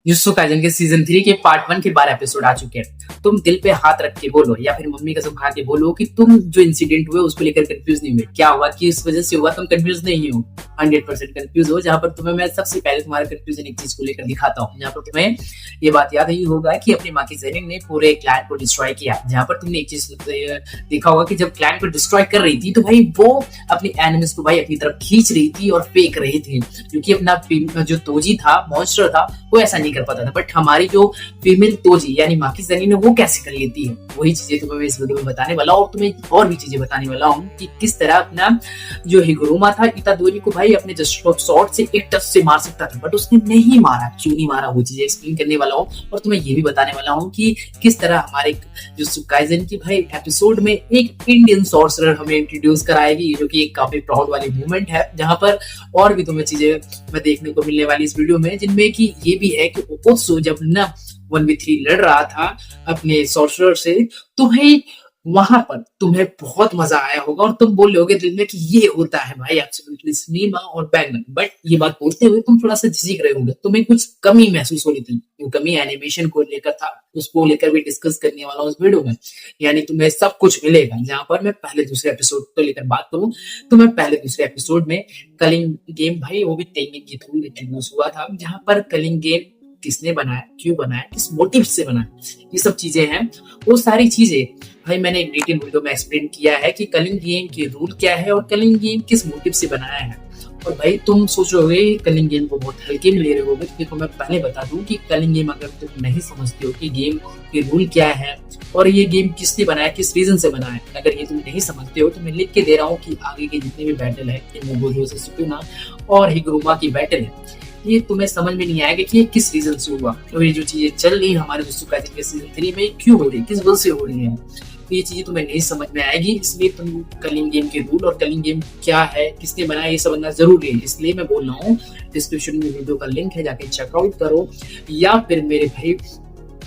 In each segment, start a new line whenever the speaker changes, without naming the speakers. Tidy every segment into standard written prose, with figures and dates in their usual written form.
Jutsu Kaisen के season 3 के part 1 के 12 एपिसोड आ चुके हैं। तुम दिल पे हाथ रख के बोलो या फिर मम्मी कसम खा के बोलो कि तुम जो इंसिडेंट हुए उसको लेकर कंफ्यूज नहीं हुए। क्या हुआ कि इस वजह से हुआ, तुम कंफ्यूज नहीं हो, 100% कंफ्यूज हो। जहां पर तुम्हें मैं सबसे पहले तुम्हारा कंफ्यूजन एक चीज को लेकर दिखाता हूँ। जहां पर तुम्हें ये बात याद ही होगा कि अपनी माँ की ज़ेनिन ने पूरे क्लैन को डिस्ट्रॉय किया। जहां पर तुमने एक चीज देखा होगा कि जब क्लैन को डिस्ट्रॉय कर रही थी तो भाई वो अपनी एनिमीज को भाई अपनी तरफ खींच रही थी और फेंक रही थी, क्योंकि अपना जो तोजी था, मॉन्स्टर था, वो ऐसा नहीं कर पाता था। बट हमारी जो फीमेल तोजी यानी माँ की ज़ेनिन है वो कैसे कर लेती है, वही चीजें तुम्हें मैं इस वीडियो में बताने वाला हूँ। और तुम्हें और भी चीजें बताने वाला हूँ कि किस तरह अपना जो हिगुरुमा था इतादोरी को भाई अपने जस्ट शॉट से एक टच से मार सकता था, बट उसने नहीं मारा। क्यों नहीं मारा वो चीजें एक्सप्लेन करने वाला हूँ। और तुम्हें ये भी बताने वाला हूँ कि किस तरह हमारे जुत्सु काइसेन की भाई एपिसोड में एक इंडियन सॉर्सरर हमें इंट्रोड्यूस कराएगी, जो कि एक काफी प्राउड वाली मूवमेंट है। जहां पर और भी तुम्हें चीजें मैं देखने को मिलने वाली इस वीडियो में, जिनमें कि ये भी है कि ओकोत्सु जब ना 1v3 लड़ रहा था अपने सॉर्सरर से, तो भाई वहां पर तुम्हें बहुत मजा आया होगा और तुम बोल रहे दिल में कि ये होता है भाई एब्सोल्युटली सिनेमा और बैगन। बट ये बात बोलते हुए तुम थोड़ा सा झिझक रहे होंगे, तुम्हें कुछ कमी महसूस हो रही थी। वो कमी एनिमेशन को लेकर था, उसको लेकर भी डिस्कस करने वाला हूँ इस वीडियो में। यानी तुम्हें सब कुछ मिलेगा। जहां पर मैं पहले दूसरे एपिसोड को लेकर बात करूं तो मैं पहले दूसरे एपिसोड में कलिंग गेम भाई वो भी तेंगिन के थ्रू इंट्रोड्यूस हुआ था। जहां पर कलिंग गेम किसने बनाया, क्यों बनाया, किस मोटिव से बनाया, ये सब चीजें हैं। वो सारी चीजें भाई मैंने एक डिटेल वीडियो में एक्सप्लेन किया है कि कलिंग गेम के रूल क्या है और कलिंग गेम किस मोटिव से बनाया है। और भाई तुम सोच रहे होगे कलिंग गेम को बहुत हल्के में ले रहे होगे, क्योंकि तो मैं पहले बता दूं कि कलिंग गेम अगर तुम नहीं समझते हो कि गेम के रूल क्या है और ये गेम किसने बनाया, किस रीजन से बनाया, अगर ये तुम नहीं समझते हो तो मैं लिख के दे रहा हूँ कि आगे के जितने भी बैटल है इनमें गोजो से सुकुना और हिगुरुमा की बैटल है, ये तुम्हें समझ में नहीं आएगा कि ये किस रीजन से हुआ और ये जो चीजें चल रही है हमारे जुत्सु काइसेन के सीजन 3 में क्यों हो रही है, किस वजह से हो रही है, तो ये चीजें तुम्हें नहीं समझ में आएगी। इसलिए तुम कलिंग गेम के रूल और कलिंग गेम क्या है, किसने बनाया, ये समझना जरूरी है। इसलिए मैं बोल रहा हूँ डिस्क्रिप्शन में वीडियो का लिंक है, जाके चेकआउट करो या फिर मेरे भाई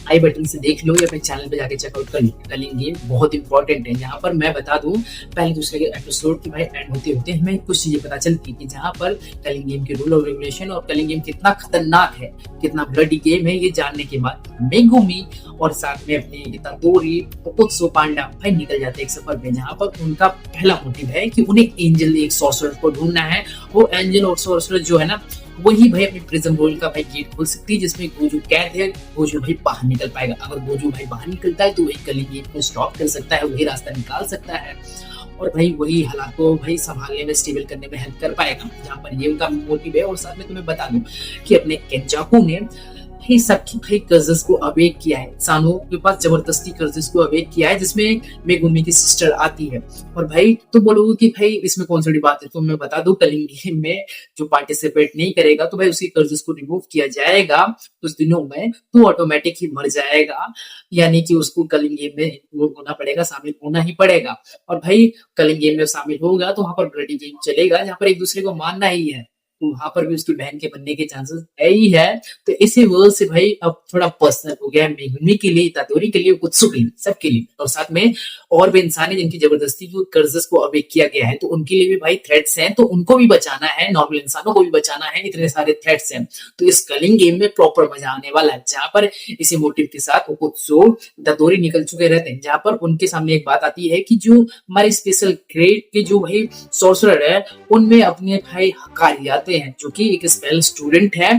आई बटन से देख लो या अपने चैनल पे जाके चेकआउट कर लो। कलिंग गेम बहुत इंपॉर्टेंट है। यहाँ पर मैं बता दूं पहले दूसरे के एपिसोड की भाई एंड होते होते हमें कुछ चीजें पता चलती कि जहाँ पर कलिंग गेम के रूल और रेगुलेशन और कलिंग गेम कितना खतरनाक है, कितना ब्लडी गेम है, ये जानने के बाद मेगुमी और साथ में अपने इतादोरी ओकोत्सु पांडा भाई निकल जाते एक सफर पे, जहाँ पर उनका पहला मोटिव है कि उन्हें एंजल एक सॉर्सरर को ढूंढना है। वो एंजल और सॉर्सरर जो है ना वही भाई अपने प्रिज्म रोल का भाई गेट खोल सकती है, जिसमें गोजू कैद है। गोजू भाई बाहर निकल पाएगा। अगर गोजू भाई बाहर निकलता है तो वही कलिंग गेम को स्टॉप कर सकता है, वही रास्ता निकाल सकता है और भाई वही हालात को भाई संभालने में, स्टेबल करने में हेल्प कर पाएगा। जहाँ पर ये उनका मोटिव है। और साथ में तुम्हें बता दूं कि अपने केंजाकू ने भाई सबकी भाई कर्जेस को अवेक किया है। सानो के पास जबरदस्ती कर्जेस को अवेक किया है, जिसमें मेगुमी की सिस्टर आती है। और भाई तुम बोलोगे कि भाई इसमें कौन सी बात है, तो मैं बता दूं कलिंग गेम में जो पार्टिसिपेट नहीं करेगा तो भाई उसकी कर्जेस को रिमूव किया जाएगा कुछ दिनों में, तो ऑटोमेटिक ही मर जाएगा। यानी कि उसको कलिंग गेम में इन्वॉल्व होना पड़ेगा, शामिल होना ही पड़ेगा। और भाई कलिंग गेम में शामिल होगा तो वहां पर ब्लडी गेम चलेगा, जहाँ पर एक दूसरे को मारना ही है, तो वहां पर भी उसकी बहन के बनने के चांसेस है ही है। तो इसी वजह से भाई अब थोड़ा पर्सनल हो गया है मेगुमी के लिए, इतादोरी के लिए, ओकोत्सु के लिए, सबके लिए। और साथ में और भी इंसान है जिनकी जबरदस्ती कर्जेस को अवेक किया गया है, तो उनके लिए भी भाई थ्रेट्स हैं, तो उनको भी बचाना है, नॉर्मल इंसानों को भी बचाना है, इतने सारे थ्रेट्स हैं। तो इस कलिंग गेम में प्रॉपर मजा आने वाला है, जहां पर इसी मोटिव के साथ ओकोत्सु इतादोरी निकल चुके रहते हैं। जहां पर उनके सामने एक बात आती है कि जो हमारे स्पेशल ग्रेड के जो भाई सॉर्सरर है उनमें अपने भाई हकारी आते हैं, जो कि एक स्पेल स्टूडेंट है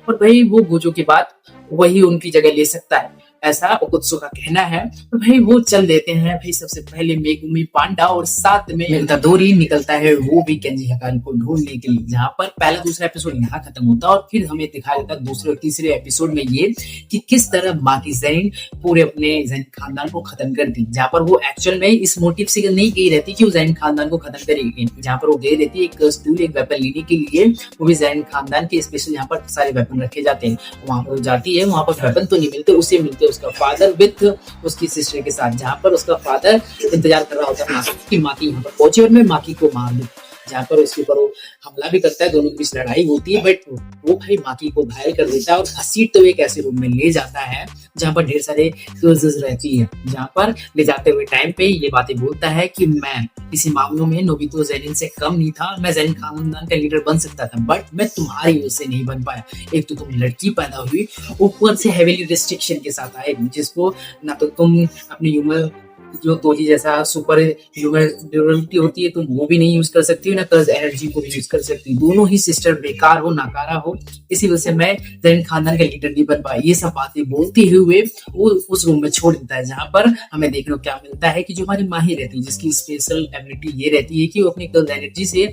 और भाई वो गोजो के बाद वही उनकी जगह ले सकता है, ऐसा ओकोत्सु का कहना है। तो भाई वो चल देते हैं भाई सबसे पहले मेगुमी पांडा और साथ में इतादोरी निकलता है वो भी केंजी हकारी को ढूंढने के लिए। जहां पर पहला दूसरा एपिसोड यहाँ खत्म होता है और फिर हमें दिखाया जाता है दूसरे और तीसरे एपिसोड में ये कि किस तरह माँ की ज़ेनिन पूरे अपने ज़ेनिन खानदान को खत्म कर दी। जहाँ पर वो एक्चुअल में इस मोटिव से नहीं गई रहती कि वो ज़ेनिन खानदान को खत्म करेगी, जहाँ पर वो गई रहती है एक स्टूल, एक वेपन लेने के लिए, वो भी ज़ेनिन खानदान के स्पेशल जहाँ पर सारे वेपन रखे जाते हैं। वहां पर जाती है, वहां पर वेपन तो नहीं मिलते, उसे मिलते उसका फादर विथ उसकी सिस्टर के साथ, जहां पर उसका फादर इंतजार कर रहा होता है कि माकी यहाँ पर पहुंचे और मैं माकी को मार दूं। जहाँ पर उसके ऊपर वो हमला भी करता है, दोनों के बीच लड़ाई होती है, बट वो भाई माकी को घायल कर देता है और घसीटते हुए एक ऐसे रूम में ले जाता है जहाँ पर ढेर सारे कर्सेस रहती है। जहाँ पर ले जाते हुए टाइम पे ये बातें बोलता है कि मैं इसी मामलों में नोबितो ज़ेनिन से कम नहीं था, मैं ज़ेनिन खानदान का लीडर बन सकता था, बट मैं तुम्हारी वजह से नहीं बन पाया। एक तो तुम लड़की पैदा हुई, ऊपर से हेवीली रिस्ट्रिक्शन के साथ आए, जिसको ना तो तुम अपनी ह्यूमन जो तोजी जैसा सुपर ह्यूमन ड्यूरेबिलिटी होती है तुम वो भी नहीं यूज कर सकती हो, ना कर्ज एनर्जी को भी यूज कर सकती हो। दोनों ही सिस्टर बेकार हो, नाकारा हो, इसी वजह से मैं ज़ेनिन खानदान का लीडर नहीं बन पाया। ये सब बातें बोलते हुए वो उस रूम में छोड़ देता है, जहाँ पर हमें देखने को क्या मिलता है कि जो हमारी माही रहती है, जिसकी स्पेशल एबिलिटी ये रहती है कि वो अपनी कर्ज एनर्जी से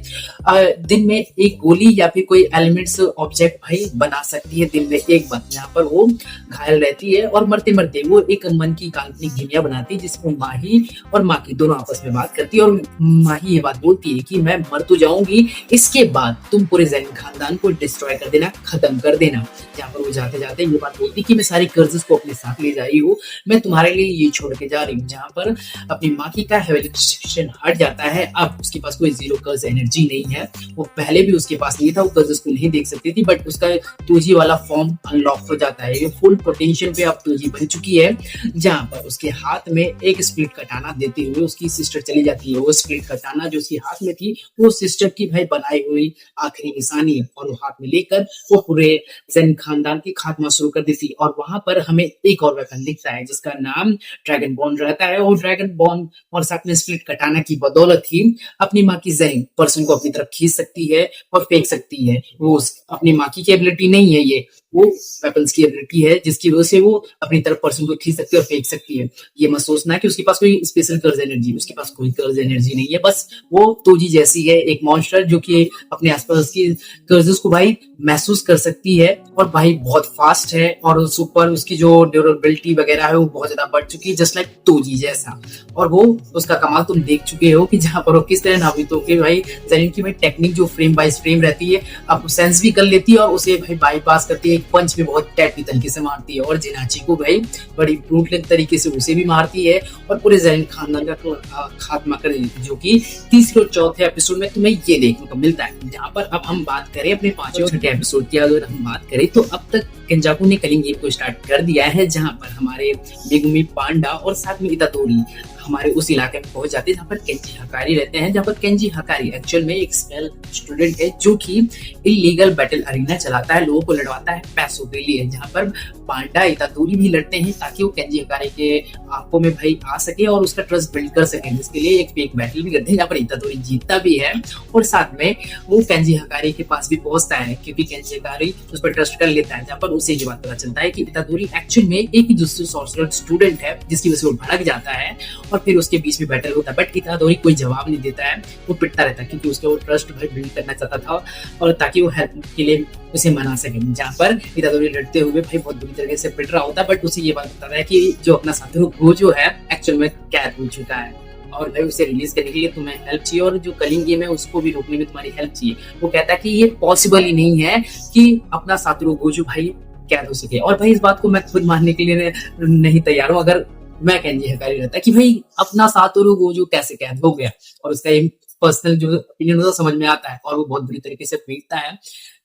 दिन में एक गोली या फिर कोई एलिमेंट्स ऑब्जेक्ट भाई बना सकती है दिन में एक बार। जहाँ पर वो घायल रहती है और मरते मरते वो एक मन की काल्पनिक दुनिया बनाती है, जिसमें माही और माकी दोनों आपस में बात करती है और माही ये बात बोलती है कि मैं मर तो जाऊंगी, इसके बाद तुम पूरे ज़ेनिन खानदान को डिस्ट्रॉय कर देना, खत्म कर देना। जहाँ पर वो जाते जाते ये बात बोलती कि मैं सारे कर्जेस को अपने साथ ले जा रही हूँ, मैं तुम्हारे लिए ये छोड़ के जा रही हूँ। जहाँ पर अपनी माकी का हेवी रिस्ट्रिक्शन हट जाता है, अब उसके पास कोई जीरो कर्ज एनर्जी नहीं है। वो पहले भी उसके पास नहीं था, वो कर्जेस को नहीं देख सकती थी, बट उसका तोजी वाला फॉर्म अनलॉक हो जाता है। ये फुल पोटेंशियल पे अब तोजी बन चुकी है, जहाँ पर उसके हाथ में एक स्प्लिट कटाना देते हुए उसकी सिस्टर चली जाती है। वो स्प्लिट कटाना जो उसके हाथ में थी वो सिस्टर की भाई बनाई हुई आखिरी निशानी है, और वो हाथ में लेकर वो पूरे ज़ेनिन खानदान की खात्मा शुरू कर देती है। और वहां पर हमें एक और वेपन दिखता है जिसका नाम ड्रैगन बॉन रहता है। और ड्रैगन बॉन और साथ में स्प्लिट कटाना की बदौलत ही अपनी माँ की ज़ेनिन पर्सन को अपनी तरफ खींच सकती है और फेंक सकती है। वो अपनी माँ की एबिलिटी नहीं है, ये वो वेपन्स की एबिलिटी है, जिसकी वजह से वो अपनी तरफ पर्सन को खींच सकती है और फेंक सकती है। ये मत सोचना कि उसके पास कोई स्पेशल कर्ज एनर्जी, उसके पास कोई कर्ज एनर्जी नहीं है, बस वो तोजी जैसी है, एक मॉन्स्टर जो कि अपने आसपास की कर्जेस को भाई महसूस कर सकती है और भाई बहुत फास्ट है, और उस ऊपर उसकी जो ड्यूरेबिलिटी वगैरह है वो बहुत ज्यादा बढ़ चुकी है, जस्ट लाइक तोजी जैसा। और वो उसका कमाल तुम देख चुके हो कि जहां पर वो किस तरह नाबितो के भाई ज़ेनिन की भाई टेक्निक जो फ्रेम बाय फ्रेम रहती है अब सेंस भी कर लेती है और उसे भाई बाईपास करती है, पंच में बहुत टैटी तरीके से मारती है, और जिनाची को भाई बड़ी ब्रूटल तरीके से उसे भी मारती है और पूरे ज़ेनिन खानदान का खात्मा कर देती है, जो कि तीसरे और चौथे एपिसोड में तुम्हें ये देखने को मिलता है। जहाँ पर अब हम बात करें अपने पांचवें और छठे एपिसोड की, अगर हम बात करें तो अब तक केंजाकू ने कलिंग गेम को स्टार्ट कर दिया है, जहाँ पर हमारे मेगुमी पांडा और साथ में इतादोरी हमारे उस इलाके में पहुंच जाते हैं जहाँ पर केंजी हकारी रहते हैं। जहाँ पर केंजी हकारी एक्चुअल में एक स्पेल स्टूडेंट है जो कि इलीगल बैटल अरीना चलाता है, लोगों को लड़वाता है पैसों के लिए। जहाँ पर पांडा इतादोरी भी लड़ते हैं ताकि वो केंजी हकारी के आंखों में भाई आ सके और उसका ट्रस्ट बिल्ड कर सके, जिसके लिए एक फेक बैटल भी करते हैं जहाँ पर इतादोरी जीतता भी है और साथ में वो केंजी हकारी के पास भी पहुंचता है, क्योंकि केंजी हकारी उस पर ट्रस्ट कर लेता है। जहाँ पर उसे ये बात पता चलता है कि इतादोरी एक्चुअल में एक ही दूसरे सॉर्सरर स्टूडेंट है, जिसकी वजह से वो भड़क जाता है और फिर उसके बीच में बैटल होता है। बट इतादोरी कोई जवाब नहीं देता है, वो पिटता रहता है, क्योंकि उसके वो ट्रस्ट भाई बिल्ड करना चाहता था और ताकि वो हेल्प के लिए उसे मना सके। जहाँ पर इतादोरी लड़ते हुए भाई बहुत बुरी तरीके से पिट रहा होता है, बट उसे ये बात बताता है कि जो अपना साथी वो जो है एक्चुअल में कैद हो चुका है और भाई उसे रिलीज करने के लिए तुम्हें हेल्प चाहिए, और जो कलिंग गेम है उसको भी रोकने में तुम्हारी हेल्प चाहिए। वो कहता है कि ये पॉसिबल ही नहीं है कि अपना साथी गोजू भाई कैद हो सके, और भाई इस बात को मैं खुद मानने के लिए नहीं तैयार हूँ। अगर मैं केंजी हकारी रहता कि भाई अपना सातोरू गोजू कैसे कैद हो गया, और उसका ये पर्सनल जो ओपिनियन होता समझ में आता है और वो बहुत बुरी तरीके से पीटता है।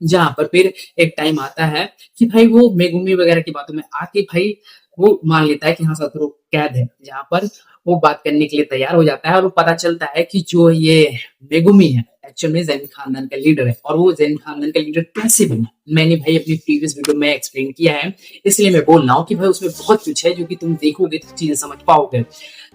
जहाँ पर फिर एक टाइम आता है कि भाई वो मेगुमी वगैरह की बातों में आके भाई वो मान लेता है कि हाँ सातोरू कैद है। जहाँ पर वो बात करने के लिए तैयार हो जाता है और वो पता चलता है कि जो ये मेगुमी है एक्चुअल में ज़ेनिन खानदान का लीडर है, और वो ज़ेनिन खानदान का लीडर कैसे बना मैंने भाई अपनी प्रीवियस वीडियो में एक्सप्लेन किया है, इसलिए मैं बोल रहा हूँ कि भाई उसमें बहुत कुछ है जो कि तुम देखोगे तो चीजें समझ पाओगे।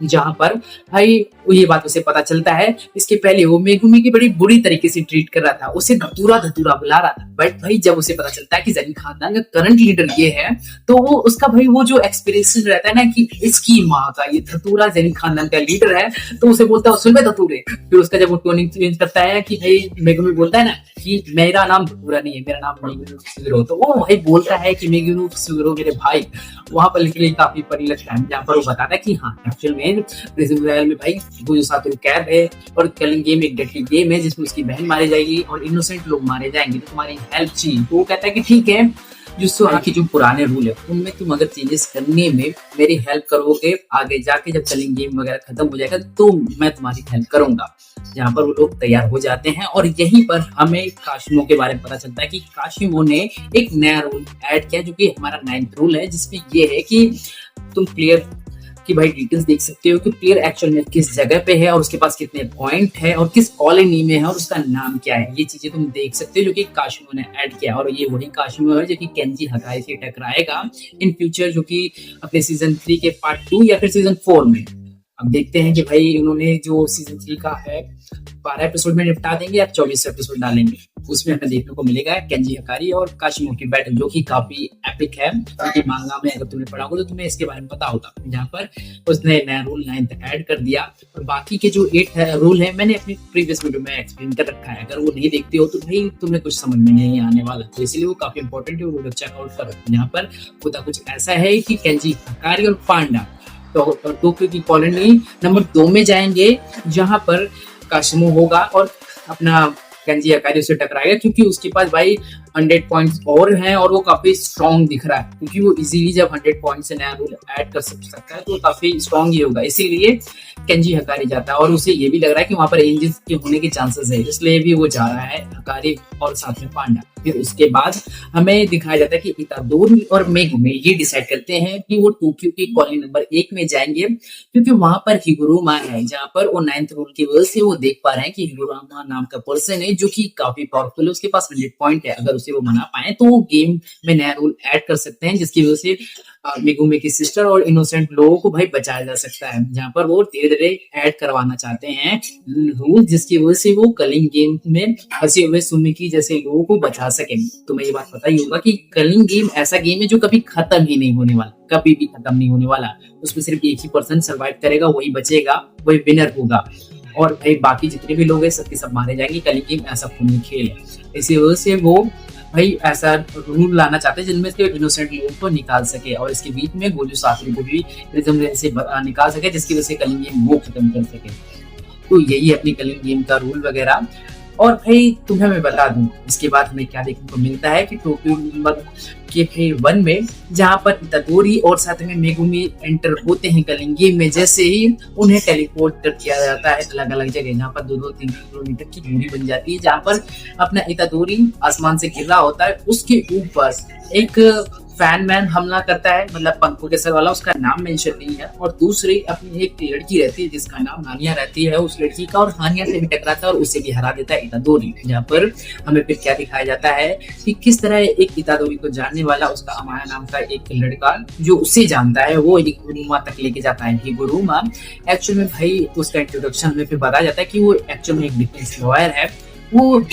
जहाँ पर भाई ये बात उसे पता चलता है, इसके पहले वो मेगुमी की बड़ी बुरी तरीके से ट्रीट कर रहा था, उसे धतूरा धतूरा बुला रहा था। बट भाई जब उसे पता चलता है कि ज़ेनिन खानदान का करंट लीडर ये है, तो वो उसका भाई वो जो एक्सपीरियंस रहता है ना कि इसकी माँ का ये धतूरा ज़ेनिन खानदान का लीडर है, तो उसे बोलता है सुन बे धतूरे। फिर उसका जब वो टोनिंग चेंज करता है कि भाई मेगुमी बोलता है ना कि मेरा नाम धतूरा नहीं है, मेरा नाम मेगुमी सुगुरो, तो वो भाई बोलता है कि मेगुमी सुगुरो मेरे भाई। वहां पर लिखने काफी परी लगता है, जहाँ पर वो बताता है कि हाँ एक्चुअल में प्रिजन रॉयल में भाई गोजू सातोरू कैद है और कलिंग गेम एक डेडली गेम है जिसमें उसकी बहन मारी जाएगी और इनोसेंट लोग मारे जाएंगे, तो तुम्हारी हेल्प चाहिए। तो वो कहता है कि ठीक है की जो पुराने रूल है उनमें तुम अगर चेंजेस करने में मेरी हेल्प करोगे, आगे जाके जब कलिंग गेम वगैरह खत्म हो जाएगा तो मैं तुम्हारी हेल्प करूंगा। जहाँ पर वो लोग तैयार हो जाते हैं और यहीं पर हमें काशिमो के बारे में पता चलता है कि काशिमो ने एक नया रूल ऐड किया जो कि हमारा 9th रूल है, जिसमें ये है कि तुम प्लेयर की भाई डिटेल्स देख सकते हो कि प्लेयर एक्चुअल में किस जगह पे है और उसके पास कितने पॉइंट है और किस कॉलोनी में है और उसका नाम क्या है। ये चीजें तुम देख सकते हो जो कि काशिमो ने ऐड किया, और ये वही काशिमो है जो कि केंजी हकाई से टकराएगा इन फ्यूचर, जो कि अपने सीजन 3 के पार्ट 2 या फिर सीजन 4 में। अब देखते हैं कि भाई उन्होंने जो सीजन 3 का है 12 एपिसोड में निपटा देंगे या 24 एपिसोड डालेंगे, उसमें हमें देखने को मिलेगा केंजी हकारी और काशिमो की बैटल, जो कि काफी एपिक है। क्योंकि मांगा में अगर तुमने पढ़ा होगा तो तुम्हें इसके बारे में पता होगा, जहाँ पर उसने नया रूल 9th ऐड कर दिया। और बाकी के जो 8 रूल है मैंने अपनी प्रीवियस वीडियो में एक्सप्लेन कर रखा है, अगर वो नहीं देखते हो तो भाई तुम्हें कुछ समझ में नहीं आने वाला, तो इसलिए वो काफी इंपॉर्टेंट है, वो चेकआउट करो। यहाँ पर होता कुछ ऐसा है कि केंजी हकारी और पांडा तो टोक्यो की कॉलोनी नंबर 2 में जाएंगे, जहां पर काशिमो होगा और अपना केंजी हकारी से टकराएगा, क्योंकि उसके पास भाई 100 पॉइंट्स और हैं और वो काफी स्ट्रॉन्ग दिख रहा है, क्योंकि वो इजीली जब 100 पॉइंट से नया रूल ऐड कर सकता है तो काफी स्ट्रॉन्ग ही होगा, इसीलिए केंजी हकारी जाता है। और उसे ये भी लग रहा है कि वहां पर एंजल्स के होने के चांसेस है, इसलिए भी वो जा रहा है हकारी और साथ में पांडा। फिर उसके बाद हमें दिखाया जाता है कि इतादोरी और मेगुमे ये डिसाइड करते हैं कि वो टोक्यो की कॉलोनी नंबर 1 में जाएंगे, क्योंकि वहां पर हिगुरुमा है, जहां पर वो 9th रूल की वजह से वो देख पा रहे हैं कि हिगुरुमा नाम का पर्सन है जो कि काफी पावरफुल है, उसके पास 100 पॉइंट है। अगर उसे वो मना पाए तो वो गेम में नया रूल ऐड कर सकते हैं, जिसकी वजह से मेगुमे की सिस्टर और इनोसेंट लोगों को भाई बचाया जा सकता है। जहां पर वो धीरे धीरे ऐड करवाना चाहते हैं रूल, जिसकी वजह से वो कलिंग गेम में फंसे हुए सुमिकी जैसे लोगों को बचा सके। तुम्हें ये बात पता ही होगा कि कलिंग गेम ऐसा गेम है जो कभी खत्म ही नहीं होने वाला, कभी भी खत्म नहीं होने वाला। उसमें सिर्फ एक ही पर्सन सर्वाइव करेगा, वही बचेगा, वही विनर होगा, और भाई बाकी जितने भी लोग हैं सबके सब मारे जाएंगे। कलिंग गेम ऐसा खूनी खेल है, इसी वजह से वो भाई ऐसा रूल लाना चाहते हैं जिनमें से इनोसेंट लोगों को निकाल सके, और इसके बीच में गोलू शास्त्री को भी प्रिज्म से निकाल सके, जिसकी वजह से कलिंग गेम वो खत्म कर सके। तो यही है अपनी कलिंग गेम का रूल वगैरह। और भाई तुम्हें मैं बता दूं इसके बाद हमें क्या देखने को मिलता है कि टोक्यो नंबर के फिर 1 में जहां पर इतादोरी और साथ में मेगुमी एंटर होते हैं कलिंग गेम में, जैसे ही उन्हें टेलीपोर्ट कर दिया जाता है अलग अलग जगह, जहां पर 2-3 किलोमीटर की दूरी बन जाती है, जहां पर अपना इतादोरी आसमान से गिर रहा होता है, उसके ऊपर एक फैन मैन हमला करता है, मतलब पंखों के सर वाला, उसका नाम मेंशन नहीं है। और दूसरी अपनी एक लड़की रहती है जिसका नाम हानिया रहती है, उस लड़की का, और हानिया से भी टकराता है और उसे भी हरा देता है इतादोरी। जहाँ पर हमें फिर क्या दिखाया जाता है कि किस तरह एक इतादोरी को जानने वाला उसका अमाया नाम का एक लड़का जो उसे जानता है वो हिगुरुमा तक लेके जाता है। हिगुरुमा एक्चुअल में भाई उसका इंट्रोडक्शन में फिर बताया जाता है कि वो एक्चुअल में एक डिफेंस लॉयर है, वो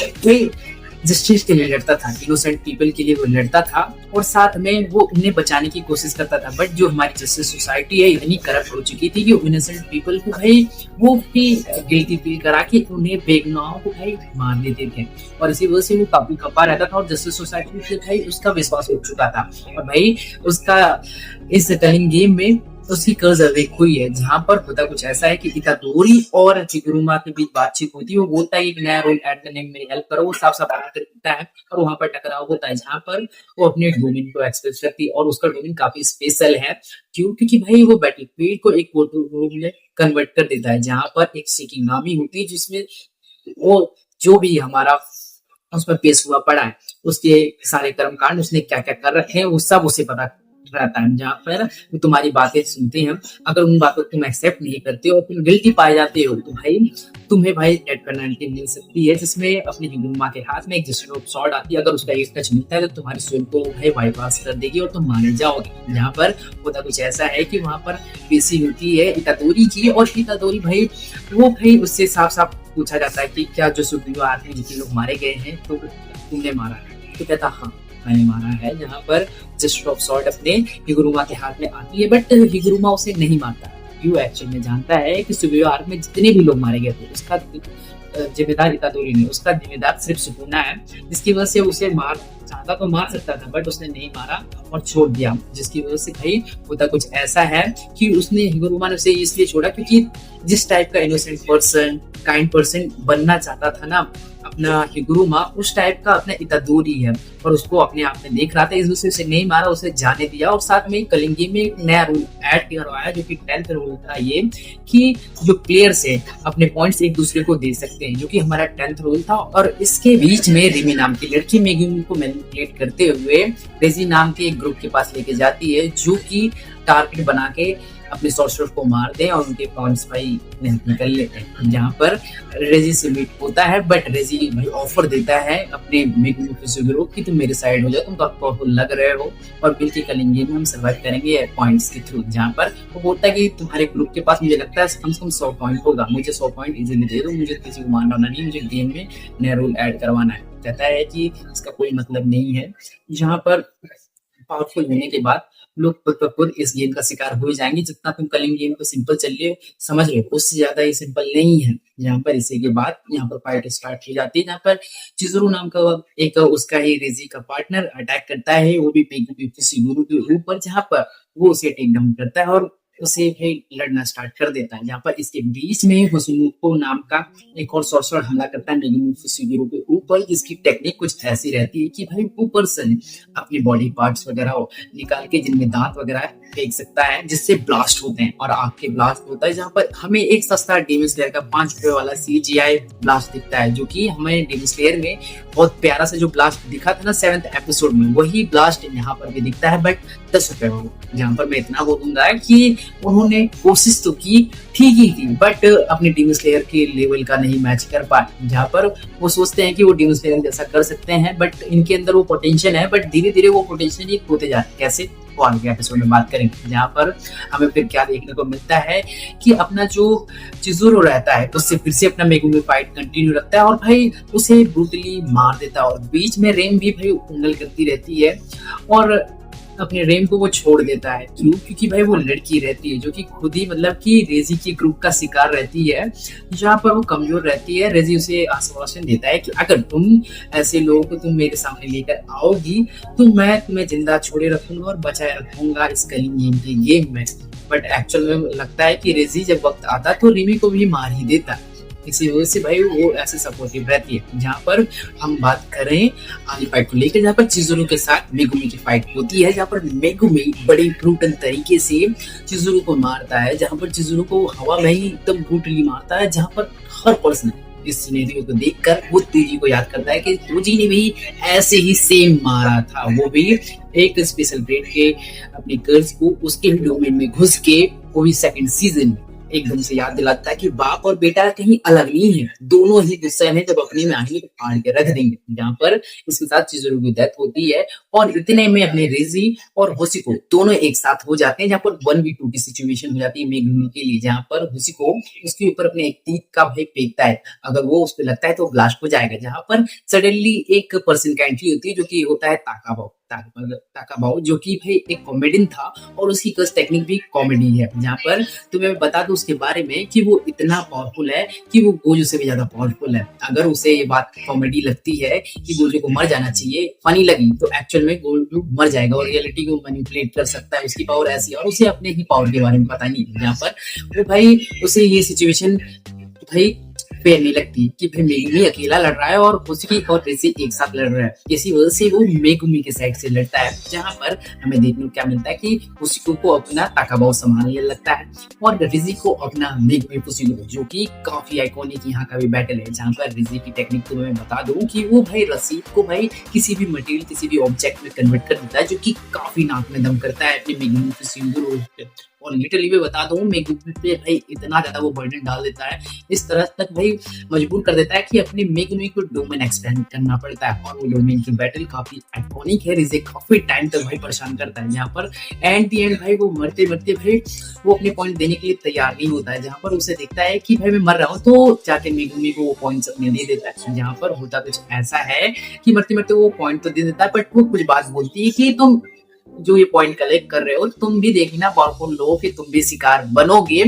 जस्टिस के लिए लड़ता था, इनोसेंट पीपल के लिए वो लड़ता था, और साथ में वो उन्हें बचाने की कोशिश करता था। बट जो हमारी जस्टिस सोसाइटी है इतनी करप्ट हो चुकी थी कि इनोसेंट पीपल को भाई वो भी गिल्टी फील करा के उन्हें बेगुनाहों को भाई मार देते थे, और इसी वजह से वो काफी खपा रहता था, और जस्टिस सोसाइटी से भाई उसका विश्वास उठ चुका था। और भाई उसका इस कलिंग गेम में उसकी कर्ज अवेक हुई है, जहां पर होता कुछ ऐसा है कि इतादोरी और हिगुरुमा के बीच बातचीत होती है। वो बोलता है कि नया रोल ऐड करने में मेरी हेल्प करो, वो साफ साफ करता है, और वहां पर टकराव होता है, जहां पर वो अपने डोमेन को एक्सप्रेस करती है। और उसका डोमेन काफी स्पेशल है, क्यों? क्योंकि भाई वो बैटलफील्ड को एक फोटो रूम में कन्वर्ट कर देता है, जहां पर एक शिकिनामी होती है, जिसमें वो जो भी हमारा उस पर पेश हुआ पड़ा है, उसके सारे कर्मकांड, उसने क्या क्या कर रखे हैं, वो सब उसे पता रहता है। जहाँ पर वो तुम्हारी बातें सुनते हैं, अगर उन बातों को तुम एक्सेप्ट नहीं करते हो, तुम गिल्टी पाए जाते हो, तो भाई तुम्हें भाई डेथ पेनल्टी मिल सकती है, जिसमें अपनी हिगुरुमा के हाथ में एक जस्ट ऑफ सॉर्ड आती है। अगर उसका एक टच मिलता है तो तुम्हारी सोल को भाई बाईपास कर देगी और तुम मारे जाओगे। जहाँ पर होता कुछ ऐसा है कि वहां पर पेशी होती है इतादोरी की, और इतादोरी भाई वो भाई उससे साफ साफ पूछा जाता है कि क्या जो सुप्रीमो आदमी जितने लोग मारे गए हैं तो तुमने मारा है? तो कहता हाँ मैंने मारा है। जहाँ पर जस्ट ऑफ सॉर्ड अपने हिगुरुमा के हाथ में आती है, बट हिगुरुमा उसे नहीं मारता। क्यों? एक्चुअल में जानता है कि सुबेयो आर्क में जितने भी लोग मारे गए थे उसका जिम्मेदार इतादोरी नहीं, उसका जिम्मेदार सिर्फ सुकुना है, जिसकी वजह से उसे मार चाहता तो मार सकता था, बट उसने नहीं मारा और छोड़ दिया। जिसकी वजह से भाई होता कुछ ऐसा है कि उसने हिगुरुमा ने उसे इसलिए छोड़ा क्योंकि जिस टाइप का इनोसेंट पर्सन काइंड पर्सन बनना चाहता था ना अपना हिगुरुमा, उस टाइप का अपना इतादोरी है, और उसको अपने आप में देख रहा था, इस दूसरे से नहीं मारा, उसे जाने दिया। और साथ में कलिंगी में एक नया रूल ऐड करवाया जो कि 10th रूल था ये, कि जो प्लेयर्स है अपने पॉइंट्स एक दूसरे को दे सकते हैं, जो कि हमारा 10th रूल था। और इसके बीच में रिमी नाम की लड़की मेगुमी को मैनिपुलेट करते हुए रेजी नाम के एक ग्रुप के पास लेके जाती है, जो कि टारगेट बना के अपने सोर्सर को मार दे और उनके पॉइंट्स भाई निकल लेते हैं। जहाँ पर रेजी से मीट होता है, बट रेजी भाई ऑफर देता है अपने मेगुमी फिसुगिरो कि तुम मेरे साइड हो जाओ, तुम काफी पावरफुल लग रहे हो और मिलके करेंगे, हम सर्वाइव करेंगे पॉइंट्स के थ्रू। जहाँ पर वो बोलता है कि तुम्हारे ग्रुप के पास मुझे लगता है कम से कम 100 पॉइंट होगा, मुझे 100 पॉइंट इजीली दे दो, मुझे किसी को मारना नहीं, मुझे गेम में नया रूल ऐड करवाना है। कहता है कि इसका कोई मतलब नहीं है। जहाँ पर पावरफुल होने के बाद लोग खुद ब खुद इस गेम का शिकार हो जाएंगे। जितना तुम कलिंग गेम को सिंपल चलिए समझ रहे हो, उससे ज्यादा ये सिंपल नहीं है। यहाँ पर इसी के बाद यहाँ पर फाइट स्टार्ट हो जाती है, जहाँ पर चिजुरू नाम का एक उसका ही रेजी का पार्टनर अटैक करता है, वो भी शिगुरु के ऊपर, जहाँ पर वो उसे टेक डाउन करता है और उसे भी लड़ना स्टार्ट कर देता है। जहाँ पर इसके बीच में होसुनुको नाम का एक और सॉर्सरर हमला करता है मेगुमी फिसुगिरो के ऊपर, जिसकी टेक्निक कुछ ऐसी रहती है कि भाई ऊपर से अपनी बॉडी पार्ट्स वगैरह निकाल के जिनमें दांत वगैरह फेंक सकता है, जिससे ब्लास्ट होते हैं और आग के ब्लास्ट होता है। जहाँ पर हमें एक सस्ता डेमन स्लेयर का 5 रुपए वाला CGI ब्लास्ट दिखता है, जो कि हमें डेमन स्लेयर में बहुत प्यारा सा जो ब्लास्ट दिखा था ना 7th एपिसोड में, वही ब्लास्ट यहाँ पर भी दिखता है, बट 10 रुपए में। जहाँ पर मैं इतना बोलूंगा कि उन्होंने कोशिश तो की, ठीक ही की, बट अपने डेमन स्लेयर के लेवल का नहीं मैच कर पाए। जहाँ पर वो सोचते हैं कि वो डेमन स्लेयर जैसा कर सकते हैं, बट इनके अंदर वो पोटेंशियल है, बट धीरे धीरे वो पोटेंशियल ही खोते जा रहे हैं। कैसे, वो आगे एपिसोड में बात करेंगे। जहाँ पर हमें फिर क्या देखने को मिलता है कि अपना जो चिजुरो रहता है उससे फिर से अपना मेगुमी फाइट कंटिन्यू रखता है और भाई उसे ब्रूटली मार देता है। और बीच में रेम भी भाई उंगल करती रहती है और अपने रेम को वो छोड़ देता है। क्यों? क्योंकि भाई वो लड़की रहती है जो कि खुद ही मतलब कि रेजी की ग्रुप का शिकार रहती है, जहाँ पर वो कमजोर रहती है। रेजी उसे आश्वासन देता है कि अगर तुम ऐसे लोगों को तुम मेरे सामने लेकर आओगी तो मैं तुम्हें जिंदा छोड़े रखूंगा और बचाए रखूंगा इस कलिंग के गेम में। बट एक्चुअल में लगता है कि रेजी जब वक्त आता तो रिमी को भी मार ही देता। इसी वजह से भाई वो ऐसे सपोर्टिव रहती है। जहाँ पर हम बात करें आगे फाइट को लेकर, जहाँ पर चिजुरू के साथ मेगुमी की फाइट होती है, जहाँ पर मेगुमी बड़ी ब्रूटल तरीके से चिजुरू को मारता है, जहाँ पर चिजुरू को हवा में ही एकदम ब्रूटली मारता है। जहाँ पर हर पर्सन इस सिनेरियो को देखकर वो तुजी को याद करता है कि तुजी ने भी ऐसे ही सेम मारा था, वो भी एक स्पेशल ग्रेड के अपने गर्ल्स को उसके डोमेन में घुस के, वो भी 2nd सीजन में। एकदम से याद दिलाता है कि बाप और बेटा कहीं अलग नहीं है, दोनों ही गुस्से में जब अपने में आएंगे तो फाड़ के रख देंगे। जहाँ पर इसके साथ चिजुरू की डेथ होती है और इतने में अपने रेजी और होशिको दोनों एक साथ हो जाते हैं, जहाँ पर 1v2 की सिचुएशन हो जाती है मेगुमी के लिए। जहाँ पर होशिको उसके ऊपर अपने एक तीर का भाई फेंकता है, अगर वो उस पर लगता है तो ब्लास्ट हो जाएगा। जहाँ पर सडनली एक पर्सन का एंट्री होती है जो कि होता है ताकाबाओ, जो कि भाई एक कॉमेडियन था और उसकी कर्स टेक्निक भी कॉमेडी है। जहाँ पर तुम्हें बता दूं उसके बारे में कि वो इतना पावरफुल है कि वो गोजो से भी ज्यादा पावरफुल है। अगर उसे ये बात कॉमेडी लगती है कि गोजो को मर जाना चाहिए, फनी लगी, तो एक्चुअल में गोजो मर जाएगा और रियलिटी को मैनिपुलेट कर सकता है। उसकी पावर ऐसी है और उसे अपने ही पावर के बारे में पता नहीं। जहाँ पर वो भाई उसे ये सिचुएशन भाई फेयर नहीं लगती कि भाई मेगुमी अकेला लड़ रहा है और उसकी और रेजी एक साथ लड़ रहा है। इसी वजह से वो मेगुमी के साइड से लड़ता है। जहाँ पर हमें देखने को क्या मिलता है कि होशिको को अपना ताकाबाओ संभालने लगता है और रेजी को अपना मेगुमी फुसिलो, जो कि काफी आइकॉनिक यहाँ का भी बैटल है। जहाँ पर रेजी की टेक्निक तो मैं बता दूं कि वो भाई रस्सी को भाई किसी भी मटेरियल किसी भी ऑब्जेक्ट में कन्वर्ट कर देता है, जो कि काफी नाक में दम करता है अपने मेगुमी फुसिलो। और लिटरली मैं बता दूं मेगुमी पे भाई इतना ज्यादा वो बर्डन डाल देता है, इस तरह तक भाई मजबूर कर देता है कि अपने मेगुमी को डोमेन एक्सपेंड करना पड़ता है। और वो डोमेन की बैटल काफी आइकॉनिक है, रिजे काफी टाइम तक भाई परेशान करता है। यहाँ पर एंड दी एंड भाई वो मरते मरते भाई वो अपने पॉइंट देने के लिए तैयार नहीं होता है। जहाँ पर उसे दिखता है कि भाई मैं मर रहा हूँ, तो जाके मेगुमी को वो पॉइंट्स अपने दे देता है। जहाँ पर होता कुछ ऐसा है कि मरते मरते वो पॉइंट तो दे देता है, बट वो कुछ बात बोलती है कि तुम जो ये पॉइंट कलेक्ट कर रहे हो, तुम भी देखना पावरफुल लोग कि तुम भी शिकार बनोगे,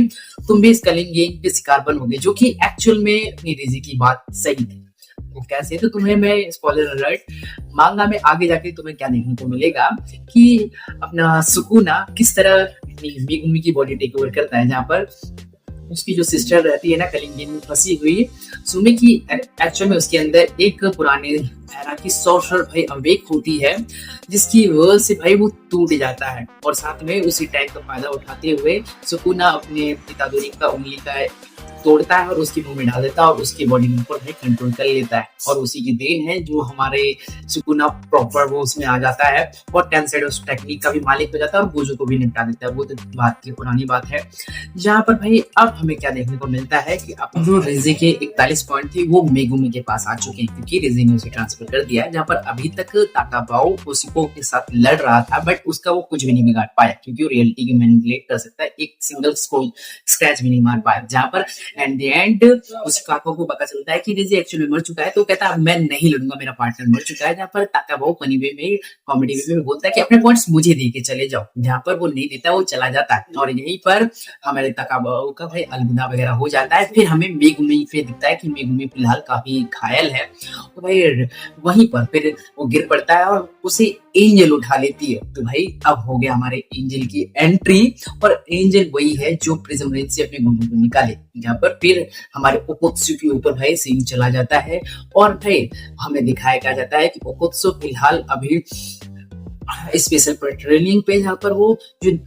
तुम भी इस कलिंग गेम के शिकार बनोगे, जो कि एक्चुअल में अपनी रेजी की बात सही थी। वो कैसे, तो तुम्हें मैं स्पॉइलर अलर्ट, मांगा में आगे जाके तुम्हें क्या देखने को मिलेगा कि अपना सुकुना किस तरह मेगुमी की बॉडी टेक ओवर करता है। जहाँ पर उसकी जो सिस्टर रहती है ना कलिंगन में फंसी हुई सुमी की, एक्चुअल में उसके अंदर एक पुराने एरा की सॉर्सरर भाई अवेक होती है, जिसकी वजह से भाई वो टूट जाता है। और साथ में उसी टाइम का फायदा उठाते हुए सुकुना अपने पितादोरी का उंगली का तोड़ता है और उसके मुंह में डाल देता है और उसकी बॉडी में ऊपर भाई कंट्रोल कर लेता है। और उसी की देन है जो हमारे सुकुना प्रॉपर वो उसमें आ जाता है और 10 साइड उस टेक्निक का भी मालिक हो जाता है और गोजो को भी निपटा देता है। वो तो बात की पुरानी बात है। जहाँ पर भाई अब हमें क्या देखने को मिलता है कि अब जो रेजे के 41 पॉइंट थे वो मेगुमी के पास आ चुके हैं, क्योंकि रेजे ने उसे ट्रांसफर कर दिया है। जहाँ पर अभी तक ताकाबाओ ओसिको के साथ लड़ रहा था, बट उसका वो कुछ भी नहीं बिगाड़ पाया, क्योंकि वो रियलिटी की मैनिपुलेट कर सकता है, एक सिंगल स्क्रैच भी नहीं मार पाया। जहाँ पर एट द एंड उस काको को पता चलता है कि रेजे एक्चुअली मर चुका है, तो कहता है मैं नहीं लड़ूंगा, मेरा पार्टनर मर चुका है। जहाँ पर ताकाबाओ फनी वे में कॉमेडी वे में बोलता है कि अपने पॉइंट्स मुझे दे के चले जाओ। जहाँ पर वो नहीं देता, वो चला जाता है और यहीं पर हमारे ताकाबाओ का भाई अलविदा वगैरह हो जाता है। फिर हमें मेगुमी पे दिखता है कि मेगुमी फिलहाल काफी घायल है, तो भाई वहीं पर फिर वो गिर पड़ता है और उसे एंजल उठा लेती है। तो भाई अब हो गया हमारे एंजल की एंट्री, और एंजल वही है जो प्रिजन रेंज से अपने गुंडों को निकाले। जहाँ पर फिर हमारे ओकोत्सु के ऊपर भाई सीन चला जाता है और भाई हमें दिखाया क्या जाता है कि ओकोत्सु फिलहाल अभी स्पेशल ट्रेनिंग पे, जहाँ पर वो जो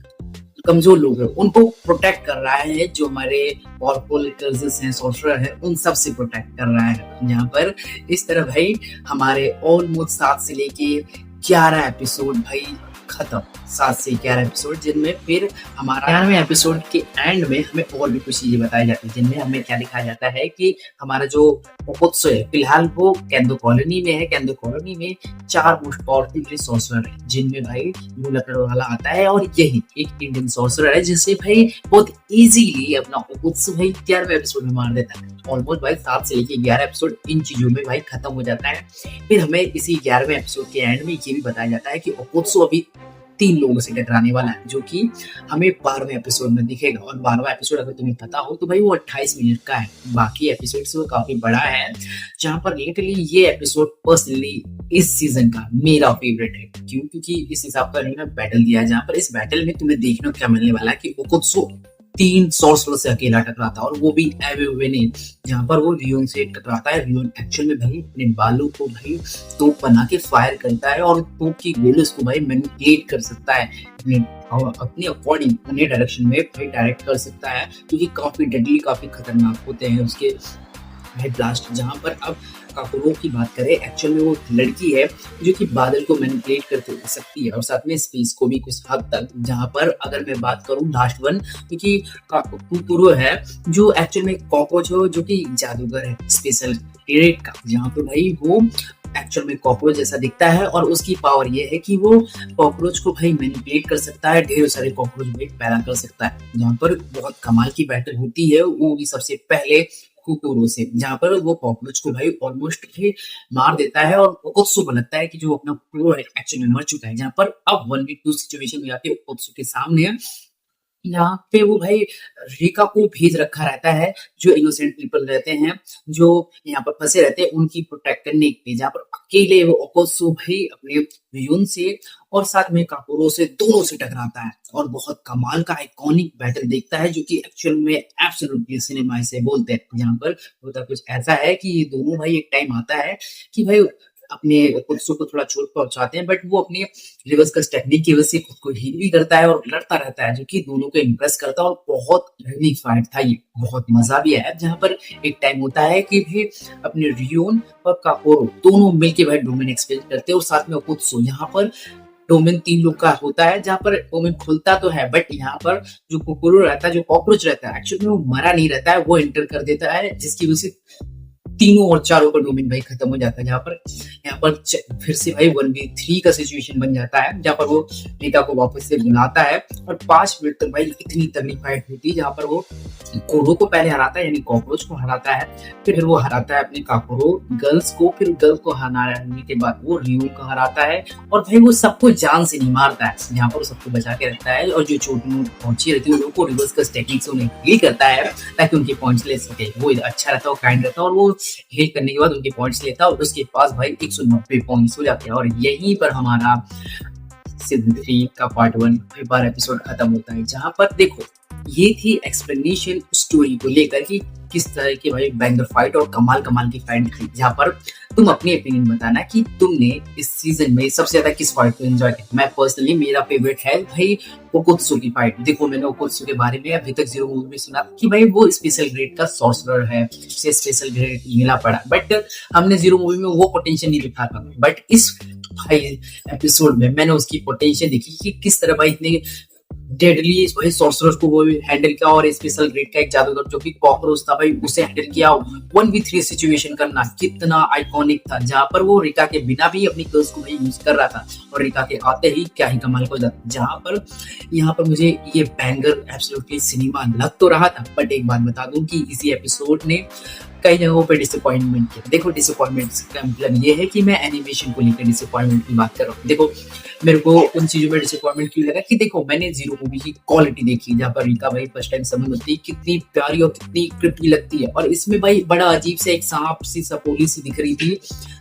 कमजोर लोग हैं उनको प्रोटेक्ट कर रहा है, जो हमारे पावरफुल कर्जेस हैं, सॉर्सरर है, उन सब से प्रोटेक्ट कर रहा है। यहाँ पर इस तरह भाई हमारे ऑलमोस्ट 7 से लेके 11 एपिसोड भाई खत्म, 7 से 11 एपिसोड, जिनमें फिर हमारा 11वें एपिसोड के एंड में हमें और भी कुछ चीजें बताई जाती है, जिनमें हमें क्या दिखाया जाता है कि हमारा जो ओकोत्सु है फिलहाल वो केंदो कॉलोनी में है। केंदो कॉलोनी में 4 मोस्ट पावरफुल सॉर्सरर है, जिनमें भाई लकड़ वाला आता है और यही एक इंडियन सॉर्सरर है, जिसे भाई बहुत इजीली अपना ओकोत्सु भाई 11वें एपिसोड में मार देता है। ऑलमोस्ट भाई 7 से लेके 11 एपिसोड इन चीजों में भाई खत्म हो जाता है। फिर हमें इसी 11वें एपिसोड के एंड में ये भी बताया जाता है कि ओकोत्सु अभी 3 लोगों से टकराने वाला है, जो कि हमें 12वें एपिसोड में दिखेगा। और 12वां एपिसोड अगर तुम्हें पता हो तो भाई वो 28 मिनट का है, बाकी एपिसोड से वो काफी बड़ा है। जहाँ पर लिटरली ये एपिसोड पर्सनली इस सीजन का मेरा फेवरेट है। क्यों? क्योंकि इस हिसाब का इन्होंने बैटल दिया है, जहाँ पर इस बैटल में तुम्हें देखने को क्या मिलने वाला है कि ओकोत्सु 3 सॉर्सरर से अकेला टकराता है, और वो भी एवे ने, जहाँ पर वो रियोन से टकराता है। रियोन एक्चुअल में भाई अपने बालों को भाई तोप बना के फायर करता है और तोप की गोली को भाई मैनिपुलेट कर सकता है, अपने अकॉर्डिंग अपने डायरेक्शन में भाई डायरेक्ट कर सकता है, क्योंकि काफी डेडली, काफी खतरनाक होते हैं उसके भाई ब्लास्ट। जहाँ पर अब काकुरो की बात करें, एक्चुअल में वो लड़की है जो कि बादल को मैनिपुलेट कर सकती है और साथ में स्पेस को भी कुछ हद तक। जहाँ पर अगर मैं बात करूँ लास्ट वन, क्योंकि काकुरो है जो एक्चुअल में कॉकरोच हो, जो कि जादूगर है स्पेशल ट्रेड का, जहाँ पर भाई वो एक्चुअल में कॉकरोच जैसा दिखता है और उसकी पावर ये है कि वो कॉकरोच को भाई मैनिपुलेट कर सकता है, ढेर सारे कॉकरोच भाई पैदा कर सकता है। जहाँ पर बहुत कमाल की बैटल होती है वो भी सबसे पहले कुकुरो से, जहाँ पर वो कॉकरोच को भाई ऑलमोस्ट ही मार देता है और ओकोत्सु को लगता है कि जो अपना कुकुरो है एक्चुअली मर चुका है। जहाँ पर अब 1v2 सिचुएशन में आके ओकोत्सु के सामने यहाँ पे वो भाई रिका को भेज रखा रहता है, जो इनोसेंट पीपल रहते हैं, जो यहाँ पर फंसे रहते हैं, उनकी प्रोटेक्ट करने के लिए। जहाँ पर अकेले वो ओकोत्सु भाई अपने रियोन से और साथ में काकुरो से दोनों से टकराता है और बहुत कमाल का आइकॉनिक बैटल देखता है, जो कि एक्चुअल में एब्सोल्युटली सिनेमा से बोलते हैं। जहाँ पर होता कुछ ऐसा है कि ये दोनों भाई एक टाइम आता है कि भाई अपने ओकोत्सु को थोड़ा चोट पहुंचाते हैं, बट वो अपने रिवर्स कस टेक्निक की वजह से खुद को हील भी करता है और लड़ता रहता है, जो कि दोनों को इम्प्रेस करता है। और बहुत यूनिक फाइट था ये, बहुत मजा भी आया। जहाँ पर एक टाइम होता है कि भी अपने रियोन और काकोरो दोनों मिलके भाई डोमेन एक्सपेंड करते हैं और साथ में ओकोत्सु। यहाँ पर डोमेन 3 लोग का होता है, जहाँ पर डोमेन खुलता तो है, बट यहाँ पर जो कुकुरो रहता है, जो कॉकरोच रहता है, एक्चुअली वो मरा नहीं रहता है, वो एंटर कर देता है, जिसकी वजह से तीनों और चारों का डोमेन भाई खत्म हो जाता है। जहाँ पर यहाँ पर फिर से भाई 1v3 का सिचुएशन बन जाता है, जहाँ पर वो रीका को वापस से बुलाता है और 5 मिनट तक भाई इतनी तगड़ी फाइट होती है, जहाँ पर वो कोरो को पहले हराता है, यानी कॉकरोच को हराता है, फिर वो हराता है अपने काकोरो गर्ल्स को, फिर गर्ल को हराने के बाद वो रियो को हराता है और भाई वो सबको जान से नहीं मारता है, जहाँ पर वो सबको बचा के रखता है और जो चोट पहुंची रहती है उन लोगों को रिवर्स कस टेक्निक से उन्हें हील करता है ताकि उनके पॉइंट्स ले सके। वो अच्छा रहता है, काइंड रहता है, और वो हील करने के बाद उनके पॉइंट्स लेता है और उसके पास भाई 190 पॉइंट्स हो जाते हैं। और यहीं पर हमारा सीजन 3 का पार्ट 1 फिर 12 एपिसोड खत्म होता है, जहाँ पर देखो ये थी एक्सप्लेनेशन स्टोरी को लेकर कि किस तरह की भाई बैंगर फाइट और कमाल कमाल की फाइट थी, जहाँ पर तुम अपनी ओपिनियन बताना कि तुमने इस सीजन में सबसे ज्यादा किस फाइट को एंजॉय किया। मैं पर्सनली मेरा फेवरेट है भाई ओकोत्सु की फाइट। देखो मैंने ओकोत्सु के बारे में अभी तक जीरो मूवी में सुना कि भाई वो स्पेशल ग्रेड का सॉर्सरर है, उसे स्पेशल ग्रेड मिला पड़ा, बट हमने जीरो मूवी में वो पोटेंशियल नहीं दिखा था। बट इस भाई एपिसोड में मैंने उसकी पोटेंशियल देखी कि किस तरह भाई इतने डेडली वही सॉर्सरर को वो हैंडल किया, और स्पेशल ग्रेड का एक जादूगर जो कि कॉकरोच था भाई उसे हैंडल किया। 1v3 सिचुएशन करना कितना आइकॉनिक था, जहां पर वो रिका के बिना भी अपनी कर्स को भाई यूज कर रहा था, और रिका के आते ही क्या ही कमाल हो जाता। जहां पर यहाँ पर मुझे ये बैंगर एब्सोल्युटली सिनेमा लग तो रहा था, बट एक बात बता दूं कि इसी एपिसोड ने कई जगहों पे डिसअपॉइंटमेंट किया। देखो डिसअपॉइंटमेंट का मतलब ये है कि मैं एनिमेशन को लेकर डिसअपॉइंटमेंट की बात कर रहा हूँ। देखो मेरे को उन चीजों में डिसअपॉइंटमेंट क्यों लगा कि देखो मैंने जीरो मूवी की क्वालिटी देखी, जहाँ पर रिका भाई फर्स्ट टाइम समझ होती है कितनी प्यारी और कितनी क्रिप्टी लगती है, और इसमें भाई बड़ा अजीब से एक सांप सी सपोली सी दिख रही थी।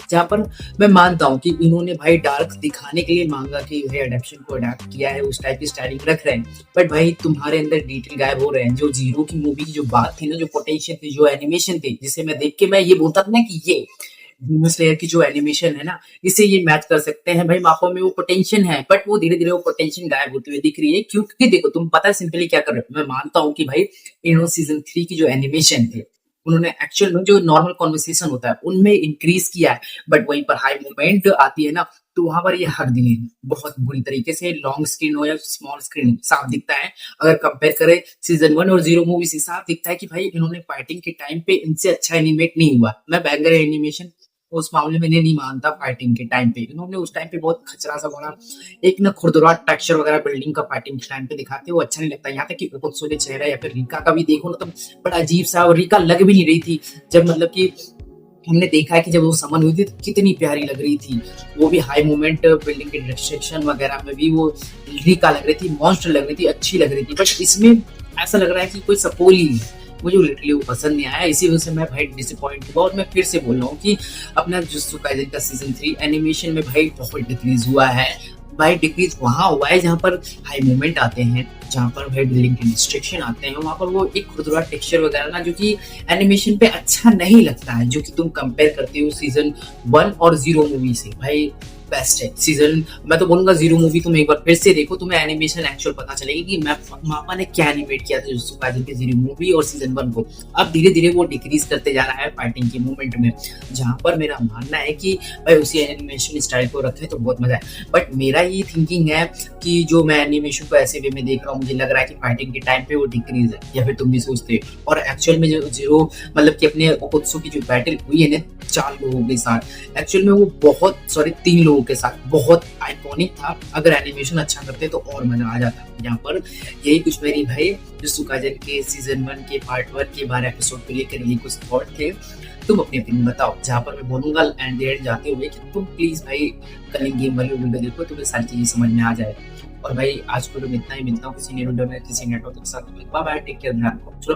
जहाँ पर मैं मानता हूँ कि इन्होंने भाई डार्क दिखाने के लिए मांगा कि भाई अडेप्शन को अडेप्ट किया है, उस टाइप की स्टाइलिंग रख रहे हैं, बट भाई तुम्हारे अंदर डिटेल गायब हो रहे हैं। जो जीरो की मूवी की जो बात थी ना, जो पोटेंशियल थी, जो एनिमेशन थी, जिसे मैं देख के मैं ये बोलता था ना कि ये डीमन स्लेयर की जो एनिमेशन है ना, इसे ये मैच कर सकते हैं भाई, मापो में वो पोटेंशियल है, बट वो धीरे धीरे वो पोटेंशियल गायब होती हुई दिख रही है। क्योंकि देखो तुम पता है सिंपली क्या कर रहे हो। मैं मानता हूँ कि भाई इन्होंने सीजन 3 की जो एनिमेशन थे उन्होंने एक्चुअल में जो नॉर्मल कॉन्वर्सेशन होता है उनमें इंक्रीज किया है, बट वहीं पर हाई मूवमेंट आती है ना, तो वहां पर ये हक दिए बहुत बुरी तरीके से। लॉन्ग स्क्रीन हो या स्मॉल स्क्रीन साफ दिखता है। अगर कंपेयर करें सीजन 1 और जीरो मूवी से, साफ दिखता है कि भाई इन्होंने फाइटिंग के टाइम पे इनसे अच्छा एनिमेट नहीं हुआ। मैं बैंगर एनिमेशन उस मामले में नहीं मानता। फाइटिंग के टाइम पे इन्होंने उस टाइम पे बहुत खचरा सा बना एक ना खुरदुरा टेक्सचर वगैरह बिल्डिंग का फाइटिंग के टाइम पे दिखाते वो अच्छा नहीं लगता। यहाँ तक कि ओकोत्सु के चेहरा या फिर रिका का भी देखो ना तो बड़ा अजीब सा, और रिका लग भी नहीं रही थी। जब मतलब कि हमने देखा है कि जब वो समन हुई थी तो कितनी प्यारी लग रही थी, वो भी हाई मोमेंट बिल्डिंग के डिस्ट्रक्शन वगैरह में भी वो रिका लग रही थी, मॉन्स्टर लग रही थी, अच्छी लग रही थी। बट इसमें ऐसा लग रहा है कि कोई सपोली है। मुझे लिटरली वो पसंद नहीं आया, इसी वजह से मैं भाई डिसअपॉइंट हुआ। और मैं फिर से बोल रहा हूँ कि अपना जुत्सु काइसेन का सीजन 3 एनिमेशन में भाई बहुत डिक्रीज हुआ है। भाई डिक्रीज वहां हुआ है जहां पर हाई मूवमेंट आते हैं, जहां पर भाई बिल्डिंग के डिस्ट्रक्शन आते हैं, वहां पर वो एक खुरदुरा टेक्सचर वगैरह ना जो कि एनिमेशन पे अच्छा नहीं लगता है, जो कि तुम कंपेयर करते हो सीजन 1 और जीरो मूवी से। भाई बेस्ट है सीजन। मैं तो बोलूंगा जीरो मूवी तुम एक बार फिर से देखो, तुम्हें एनिमेशन एक्चुअल पता चलेगी कि मैं मापा ने क्या एनिमेट किया था जुत्सु काइसेन के जीरो मूवी और सीजन 1 को। अब धीरे धीरे वो डिक्रीज करते जा रहा है फाइटिंग की मूवमेंट में, जहां पर मेरा मानना है कि भाई उसी एनिमेशन स्टाइल को रखे तो बहुत मजा है। बट मेरा ये थिंकिंग है कि जो मैं एनिमेशन को ऐसे वे में देख रहा हूँ, मुझे लग रहा है कि फाइटिंग के टाइम पे वो डिक्रीज है, या फिर तुम भी सोचते हो। और एक्चुअल में जो जीरो मतलब कि अपने ओकोत्सु की जो बैटल हुई है ना 4 लोगों के साथ, एक्चुअल में वो बहुत 3 लोगों के साथ बहुत आइकॉनिक था। अगर एनिमेशन अच्छा करते तो और मजा आ जाता। यहाँ पर यही कुछ मेरी भाई जुत्सु काइसेन के सीजन 1 के पार्ट 1 के 12 एपिसोड को लेकर ये कुछ थॉट थे। तुम अपनी ओपिनियन बताओ, जहाँ पर मैं बोलूंगा एंड जाते हुए कि तुम प्लीज भाई कल गेम वाली वीडियो देखो, तुम्हें सारी चीजें समझ में आ जाए। और भाई आज को इतना ही, मिलता हूँ किसी नए वीडियो में किसी नए टॉपिक के साथ। Bye bye, take care.